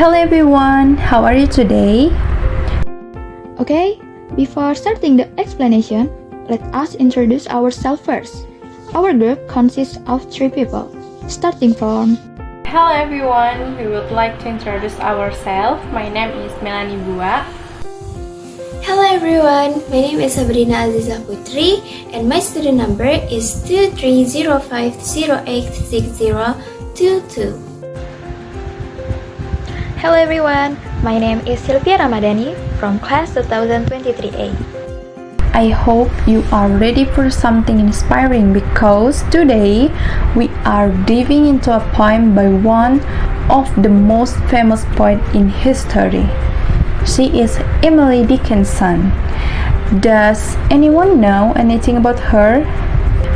Hello everyone, how are you today? Okay, before starting the explanation, let us introduce ourselves first. Our group consists of 3 people, starting from Hello everyone, we would like to introduce ourselves. My name is Melani Buaq. Hello everyone, my name is Sabrina Azizah Putri and my student number is 2305086022. Hello everyone, my name is Silviya from class 2023A. I hope you are ready for something inspiring because today we are diving into a poem by one of the most famous poets in history. She is Emily Dickinson. Does anyone know anything about her?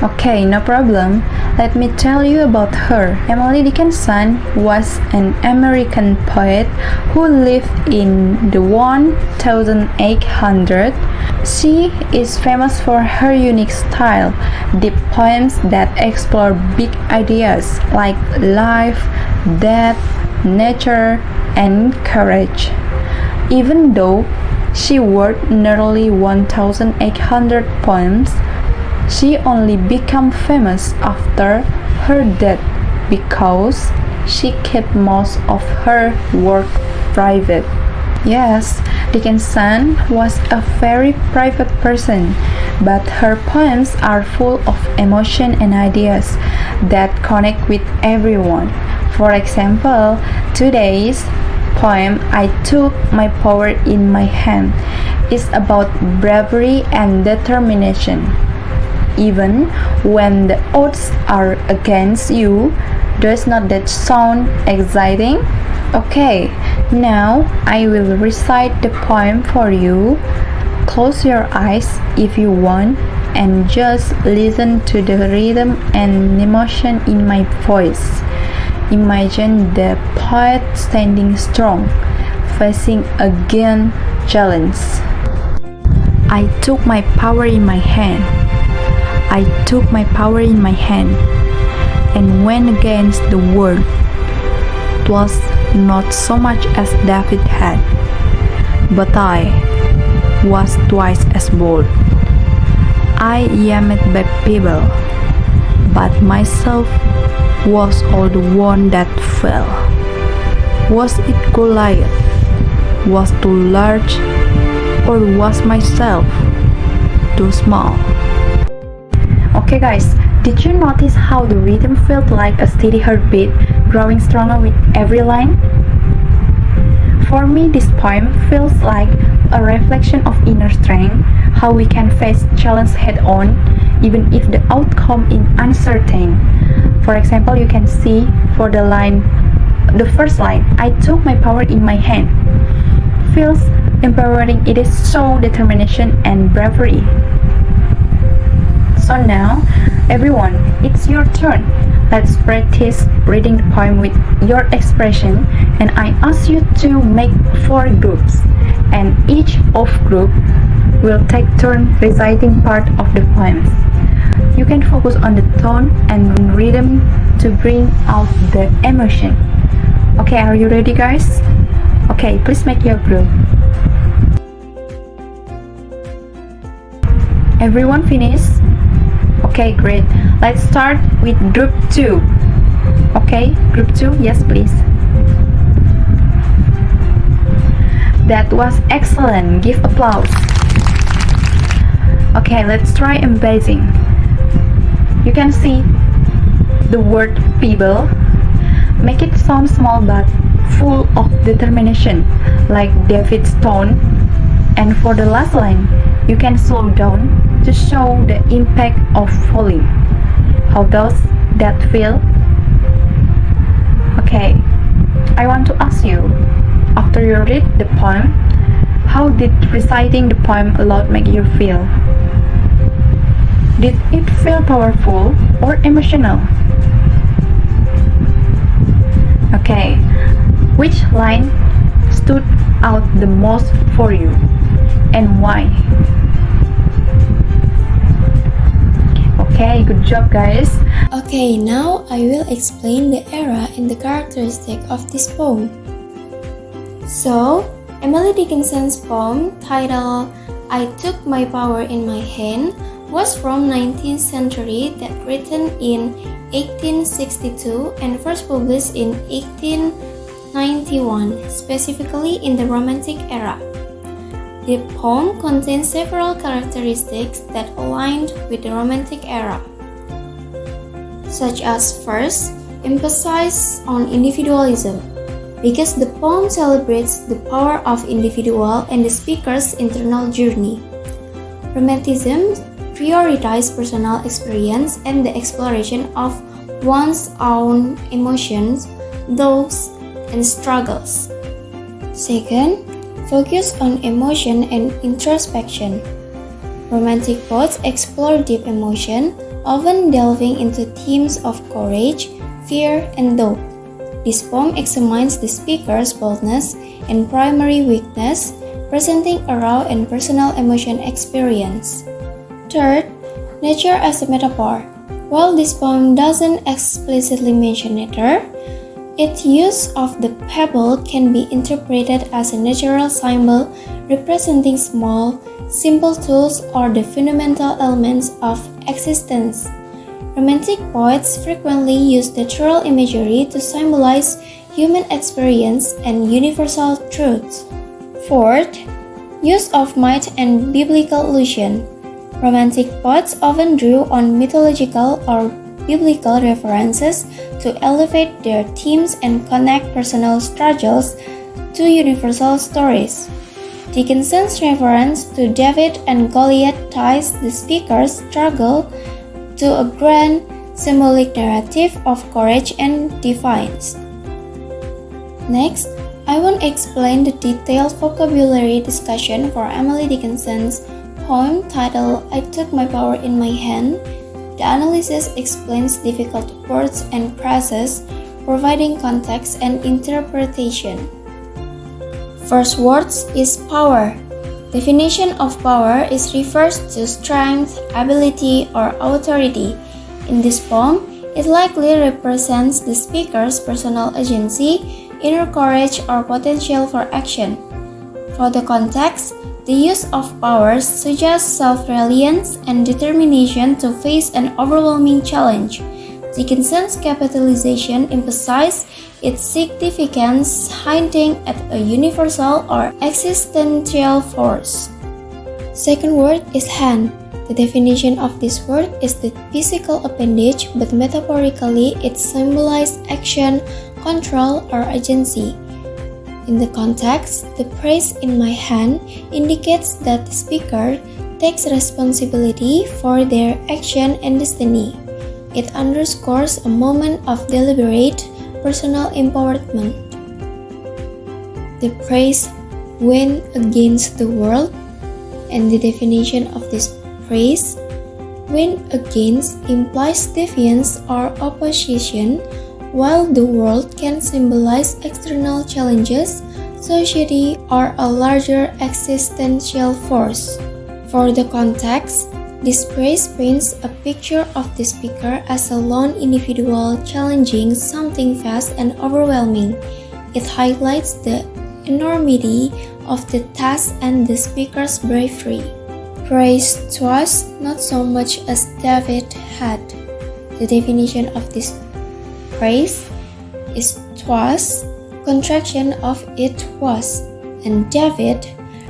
Okay, no problem. Let me tell you about her. Emily Dickinson was an American poet who lived in the 1800s. She is famous for her unique style, deep poems that explore big ideas like life, death, nature, and courage. Even though she wrote nearly 1,800 poems, she only became famous after her death because she kept most of her work private. Yes, Dickinson was a very private person, but her poems are full of emotion and ideas that connect with everyone. For example, today's poem, I Took My Power in My Hand, is about bravery and determination. Even when the odds are against you, does not that sound exciting? Okay, now I will recite the poem for you. Close your eyes if you want and just listen to the rhythm and emotion in my voice. Imagine the poet standing strong, facing against challenge. I took my power in my hand. I took my power in my hand and went against the world. 'Twas not so much as David had, but I was twice as bold. I aimed by people, but myself was all the one that fell. Was it Goliath? Was too large? Or was myself too small? Okay guys, did you notice how the rhythm felt like a steady heartbeat, growing stronger with every line? For me, this poem feels like a reflection of inner strength, how we can face challenge head on, even if the outcome is uncertain. For example, you can see for the first line, I took my power in my hand. Feels empowering, it is so determination and bravery. So now, everyone, it's your turn. Let's practice reading the poem with your expression, and I ask you to make 4 groups, and each of group will take turn reciting part of the poems. You can focus on the tone and rhythm to bring out the emotion. Okay, are you ready guys? Okay, please make your group. Everyone finished? Okay, great. Let's start with group 2. Okay, group 2, yes please. That was excellent. Give applause. Okay, let's try amazing. You can see the word people. Make it sound small but full of determination, like David's tone. And for the last line, you can slow down to show the impact of falling. How does that feel? Okay, I want to ask you, after you read the poem, how did reciting the poem aloud make you feel? Did it feel powerful or emotional? Okay, which line stood out the most for you and why? Okay, good job guys. Okay, now I will explain the era and the characteristic of this poem. So, Emily Dickinson's poem titled I Took My Power in My Hand was from 19th century that written in 1862 and first published in 1891, specifically in the Romantic era. The poem contains several characteristics that aligned with the Romantic era, such as first, emphasis on individualism, because the poem celebrates the power of individual and the speaker's internal journey. Romanticism prioritizes personal experience and the exploration of one's own emotions, thoughts, and struggles. Second, focus on emotion and introspection. Romantic poets explore deep emotion, often delving into themes of courage, fear, and doubt. This poem examines the speaker's boldness and primary weakness, presenting a raw and personal emotion experience. Third, nature as a metaphor. While this poem doesn't explicitly mention nature, its use of the pebble can be interpreted as a natural symbol representing small, simple tools or the fundamental elements of existence. Romantic poets frequently use natural imagery to symbolize human experience and universal truths. Fourth, use of myth and biblical allusion. Romantic poets often drew on mythological or biblical references to elevate their themes and connect personal struggles to universal stories. Dickinson's reference to David and Goliath ties the speaker's struggle to a grand symbolic narrative of courage and defiance. Next, I will explain the detailed vocabulary discussion for Emily Dickinson's poem titled I Took My Power in My Hand. The analysis explains difficult words and phrases, providing context and interpretation. First words is power. Definition of power is refers to strength, ability, or authority. In this poem, it likely represents the speaker's personal agency, inner courage, or potential for action. For the context, the use of powers suggests self-reliance and determination to face an overwhelming challenge. Dickinson's capitalization emphasizes its significance, hinting at a universal or existential force. Second word is hand. The definition of this word is the physical appendage, but metaphorically it symbolizes action, control, or agency. In the context, the phrase in my hand indicates that the speaker takes responsibility for their action and destiny. It underscores a moment of deliberate personal empowerment. The phrase win against the world, and the definition of this phrase win against implies defiance or opposition, while the world can symbolize external challenges, society, or a larger existential force. For the context, this phrase paints a picture of the speaker as a lone individual challenging something vast and overwhelming. It highlights the enormity of the task and the speaker's bravery. Praise trust not so much as David had. The definition of this phrase is trust, contraction of it was, and David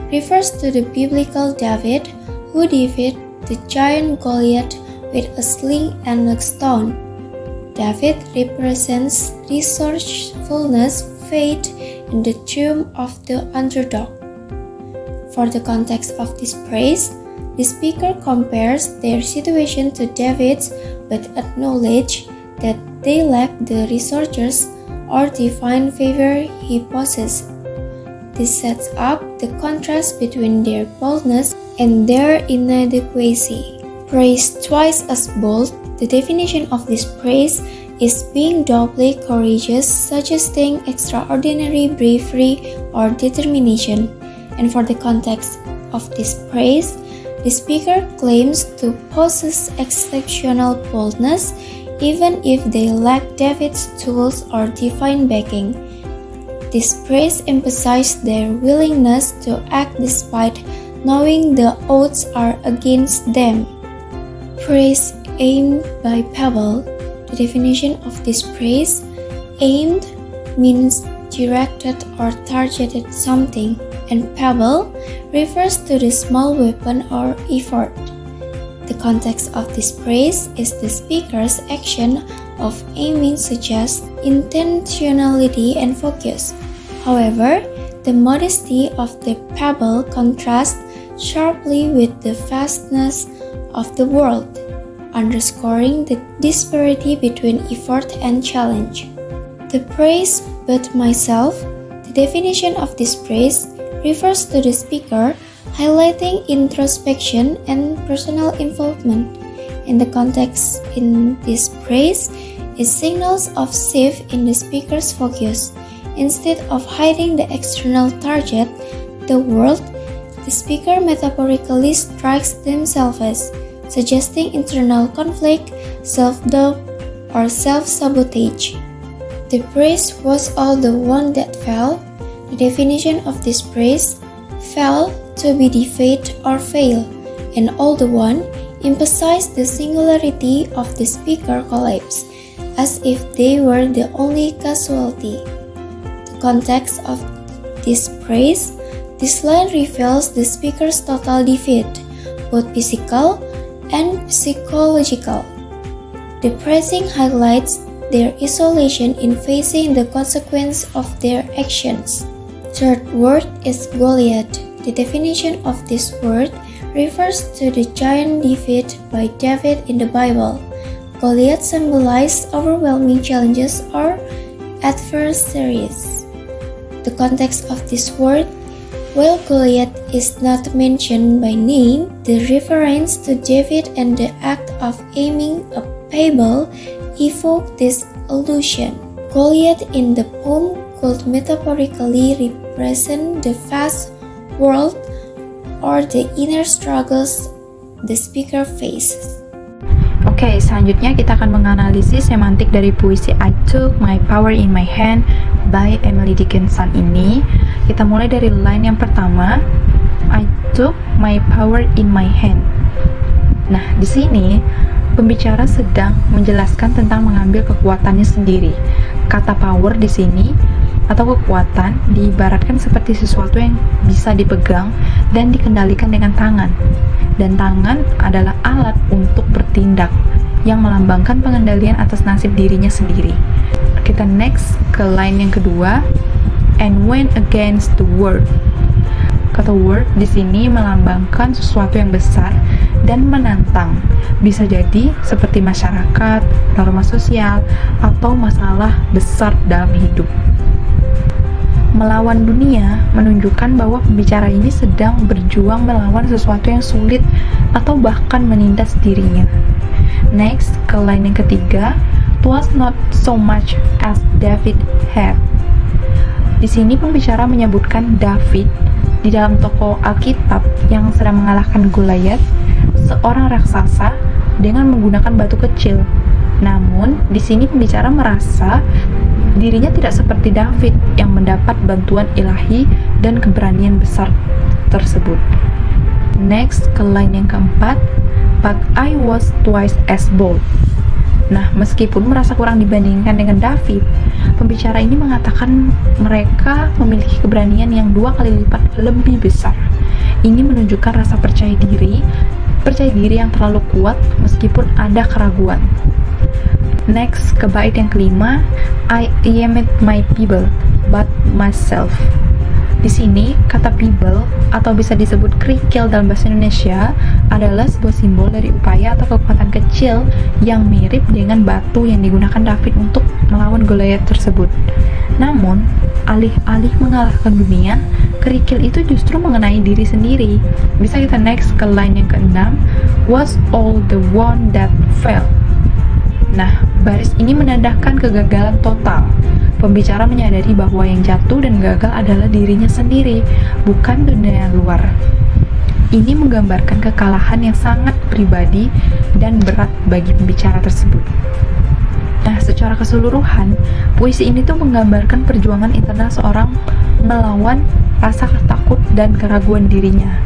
refers to the biblical David who defeated the giant Goliath with a sling and a stone. David represents resourcefulness, faith, and the triumph of the underdog. For the context of this phrase, the speaker compares their situation to David's but acknowledges that they lack the resources or divine favor he possesses. This sets up the contrast between their boldness and their inadequacy. Praised twice as bold, the definition of this praise is being doubly courageous, suggesting extraordinary bravery or determination. And for the context of this praise, the speaker claims to possess exceptional boldness, even if they lack David's tools or divine backing. This praise emphasizes their willingness to act despite knowing the odds are against them. Praise aimed by Pebble. The definition of this praise, aimed, means directed or targeted something, and Pebble refers to the small weapon or effort. The context of this praise is the speaker's action of aiming suggests intentionality and focus. However, the modesty of the pebble contrasts sharply with the vastness of the world, underscoring the disparity between effort and challenge. The praise but myself, the definition of this praise refers to the speaker highlighting introspection and personal involvement. In the context in this praise, it signals of shift in the speaker's focus. Instead of hiding the external target, the world, the speaker metaphorically strikes themselves, suggesting internal conflict, self-doubt, or self-sabotage. The praise was all the one that fell. The definition of this praise, fell, to be defeat or fail, and all the one emphasized the singularity of the speaker collapse, as if they were the only casualty. The context of this praise, this line reveals the speaker's total defeat, both physical and psychological. The praising highlights their isolation in facing the consequence of their actions. Third word is Goliath. The definition of this word refers to the giant defeat by David in the Bible. Goliath symbolizes overwhelming challenges or adversaries. The context of this word, while Goliath is not mentioned by name, the reference to David and the act of aiming a pebble evoke this allusion. Goliath in the poem could metaphorically represent the vast world or the inner struggles the speaker faces. Oke, selanjutnya kita akan menganalisis semantik dari puisi I Took My Power in My Hand by Emily Dickinson ini. Kita mulai dari line yang pertama, I took my power in my hand. Nah, di sini pembicara sedang menjelaskan tentang mengambil kekuatannya sendiri. Kata power di sini atau kekuatan diibaratkan seperti sesuatu yang bisa dipegang dan dikendalikan dengan tangan. Dan tangan adalah alat untuk bertindak yang melambangkan pengendalian atas nasib dirinya sendiri. Kita next ke line yang kedua, and went against the world. Kata word di sini melambangkan sesuatu yang besar dan menantang. Bisa jadi seperti masyarakat, norma sosial, atau masalah besar dalam hidup. Melawan dunia menunjukkan bahwa pembicara ini sedang berjuang melawan sesuatu yang sulit atau bahkan menindas dirinya. Next, ke line yang ketiga, "'Twas not so much as David had." Di sini pembicara menyebutkan David di dalam tokoh Alkitab yang sedang mengalahkan Goliath, seorang raksasa dengan menggunakan batu kecil. Namun, di sini pembicara merasa dirinya tidak seperti David yang mendapat bantuan ilahi dan keberanian besar tersebut. Next, ke line yang keempat, but I was twice as bold. Nah, meskipun merasa kurang dibandingkan dengan David, pembicara ini mengatakan mereka memiliki keberanian yang 2 kali lipat lebih besar. Ini menunjukkan rasa percaya diri yang terlalu kuat meskipun ada keraguan. Next, ke bait yang kelima, I aimed my people, but myself. Di sini, kata people atau bisa disebut kerikil dalam bahasa Indonesia adalah sebuah simbol dari upaya atau kekuatan kecil yang mirip dengan batu yang digunakan David untuk melawan Goliath tersebut. Namun, alih-alih mengalahkan dunia, kerikil itu justru mengenai diri sendiri. Bisa kita next ke line yang keenam, was all the one that fell. Nah, baris ini menandakan kegagalan total. Pembicara menyadari bahwa yang jatuh dan gagal adalah dirinya sendiri, bukan dunia luar. Ini menggambarkan kekalahan yang sangat pribadi dan berat bagi pembicara tersebut. Nah, secara keseluruhan, puisi ini tuh menggambarkan perjuangan internal seorang melawan rasa takut dan keraguan dirinya.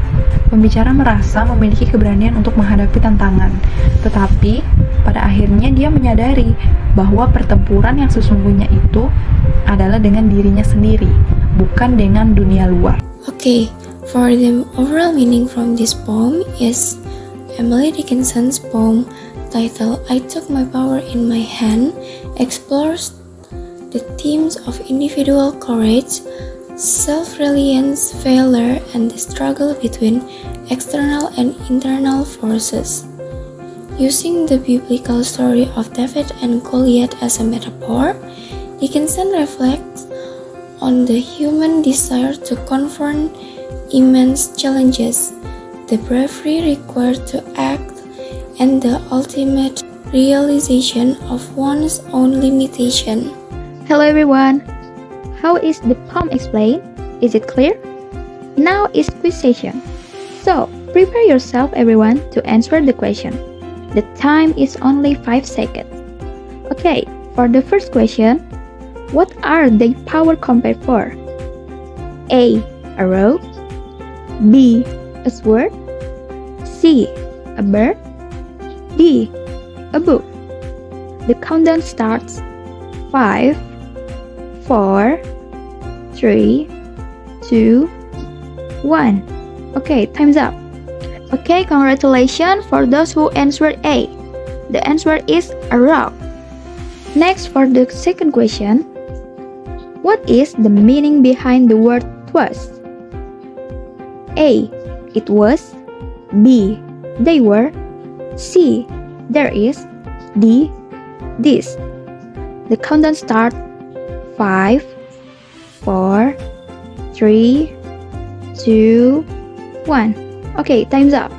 Pembicara merasa memiliki keberanian untuk menghadapi tantangan, tetapi pada akhirnya dia menyadari bahwa pertempuran yang sesungguhnya itu adalah dengan dirinya sendiri, bukan dengan dunia luar. Okay, for the overall meaning from this poem is Emily Dickinson's poem titled I Took My Power in My Hand explores the themes of individual courage, self-reliance, failure, and the struggle between external and internal forces. Using the biblical story of David and Goliath as a metaphor, Dickinson reflects on the human desire to confront immense challenges, the bravery required to act, and the ultimate realization of one's own limitation. Hello everyone! How is the poem explained? Is it clear? Now is quiz session. So, prepare yourself everyone to answer the question. The time is only 5 seconds. Okay, for the first question, what are they power compared for? A. A rope. B. A sword. C. A bird. D. A book. The countdown starts. 5, 4, 3, 2, 1. Okay, time's up. Okay, congratulations for those who answered A. The answer is a rock. Next, for the second question, what is the meaning behind the word twas? A. It was. B. They were. C. There is. D. This. The countdown starts. 5, 4, 3, 2, 1. Okay, time's up.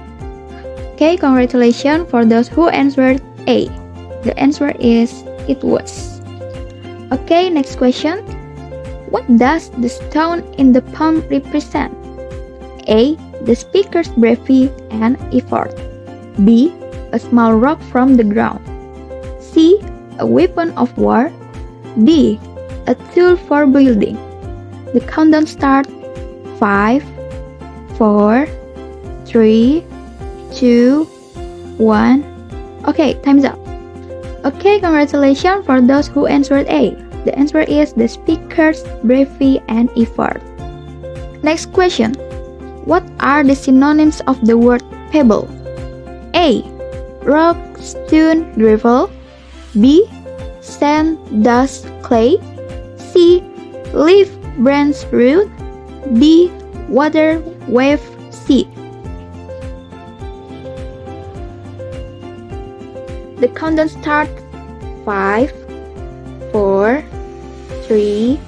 Okay, congratulations for those who answered A. The answer is it was. Okay, next question. What does the stone in the poem represent? A. The speaker's bravery and effort. B. A small rock from the ground. C. A weapon of war. D. A tool for building. The countdown starts. 5, 4, 3, 2, 1. Okay, time's up. Okay, congratulations for those who answered A. The answer is the speaker's bravery and effort. Next question. What are the synonyms of the word pebble? A. Rock, stone, gravel. B. Sand, dust, clay. C. Leaf, branch, root. D. Water, wave, sea. The countdown starts. 5, 4, 3,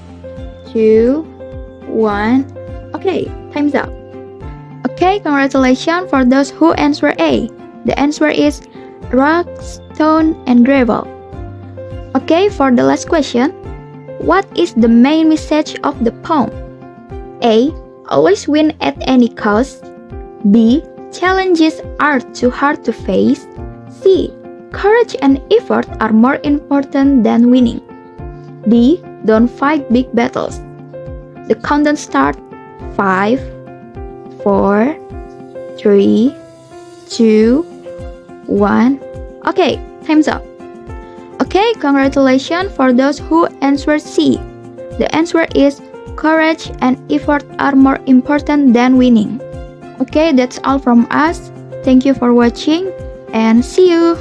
2, 1. Okay, time's up. Okay, congratulations for those who answered A. The answer is rock, stone, and gravel. Okay, for the last question, what is the main message of the poem? A. Always win at any cost. B. Challenges are too hard to face. C. Courage and effort are more important than winning. D. Don't fight big battles. The countdown starts. 5, 4, 3, 2, 1. Okay, time's up. Okay, congratulations for those who answered C. The answer is courage and effort are more important than winning. Okay, that's all from us. Thank you for watching and see you.